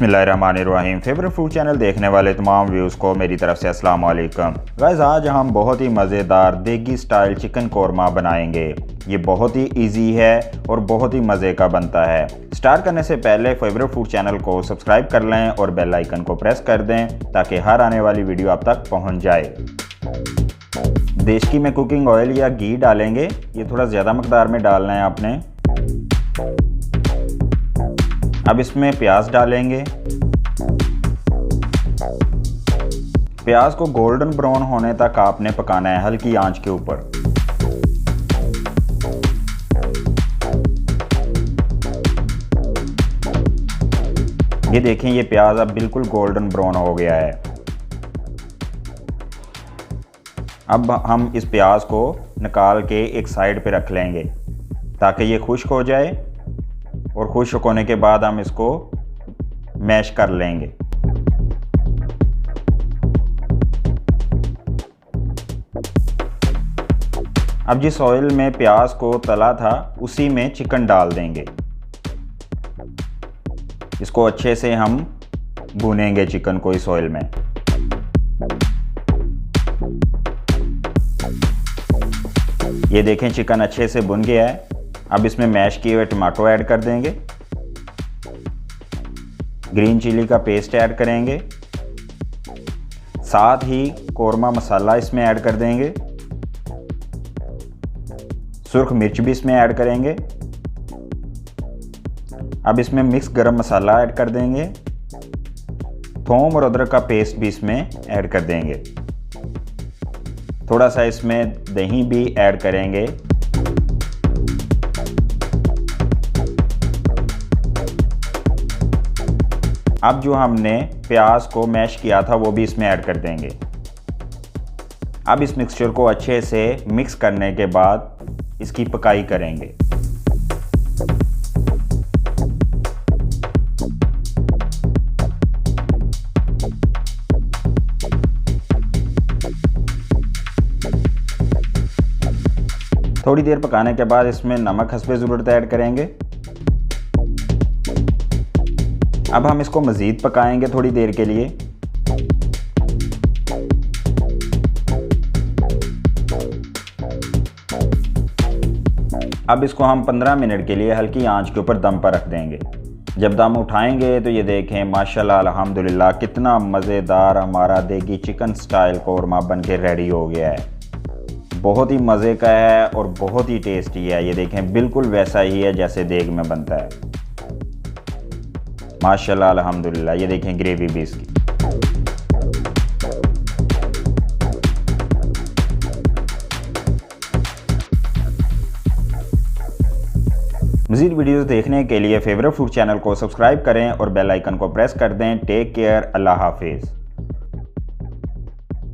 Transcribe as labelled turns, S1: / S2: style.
S1: बिस्मिल्लाहिर्रहमानिर्रहीम। Favourite food channel देखने वाले तमाम व्यूज़ को मेरी तरफ से अस्सलाम वालेकुम। गाइस, आज हम बहुत ही मज़ेदार देगी स्टाइल चिकन कोरमा बनाएंगे। ये बहुत ही इजी है और बहुत ही मज़े का बनता है। स्टार्ट करने से पहले फेवरेट फूड चैनल को सब्सक्राइब कर लें और बेल आइकन को प्रेस कर दें ताकि हर आने वाली वीडियो आप तक पहुँच जाए। देसी में कुकिंग ऑयल या घी डालेंगे। ये थोड़ा ज़्यादा मकदार में डालना है आपने। अब इसमें प्याज डालेंगे। प्याज को गोल्डन ब्राउन होने तक आपने पकाना है हल्की आंच के ऊपर। ये देखें, ये प्याज अब बिल्कुल गोल्डन ब्राउन हो गया है। अब हम इस प्याज को निकाल के एक साइड पे रख लेंगे ताकि ये खुश्क हो जाए और खुश्क होने के बाद हम इसको मैश कर लेंगे। अब जिस ऑयल में प्याज को तला था उसी में चिकन डाल देंगे। इसको अच्छे से हम भूनेंगे चिकन को इस ऑयल में। ये देखें, चिकन अच्छे से भुन गया है। अब इसमें मैश किए हुए टमाटो ऐड कर देंगे। ग्रीन चिली का पेस्ट ऐड करेंगे। साथ ही कोरमा मसाला इसमें ऐड कर देंगे। सुर्ख मिर्च भी इसमें ऐड करेंगे। अब इसमें मिक्स गरम मसाला ऐड कर देंगे। थोम और अदरक का पेस्ट भी इसमें ऐड कर देंगे। थोड़ा सा इसमें दही भी ऐड करेंगे। अब जो हमने प्याज को मैश किया था वो भी इसमें ऐड कर देंगे। अब इस मिक्सचर को अच्छे से मिक्स करने के बाद इसकी पकाई करेंगे। थोड़ी देर पकाने के बाद इसमें नमक हस्बे ज़रूरत ऐड करेंगे। अब हम इसको मज़ीद पकाएंगे थोड़ी देर के लिए। अब इसको हम 15 मिनट के लिए हल्की आंच के ऊपर दम पर रख देंगे। जब दम उठाएंगे तो ये देखें, माशाल्लाह अल्हम्दुलिल्लाह, कितना मज़ेदार हमारा देगी चिकन स्टाइल कोरमा बन के रेडी हो गया है। बहुत ही मज़े का है और बहुत ही टेस्टी है। ये देखें, बिल्कुल वैसा ही है जैसे देग में बनता है। माशाल्लाह अल्हम्दुलिल्लाह। ये देखें ग्रेवी भी इसकी। मज़ीद वीडियोस देखने के लिए फेवरेट फूड चैनल को सब्सक्राइब करें और बेल आइकन को प्रेस कर दें। टेक केयर, अल्लाह हाफिज़।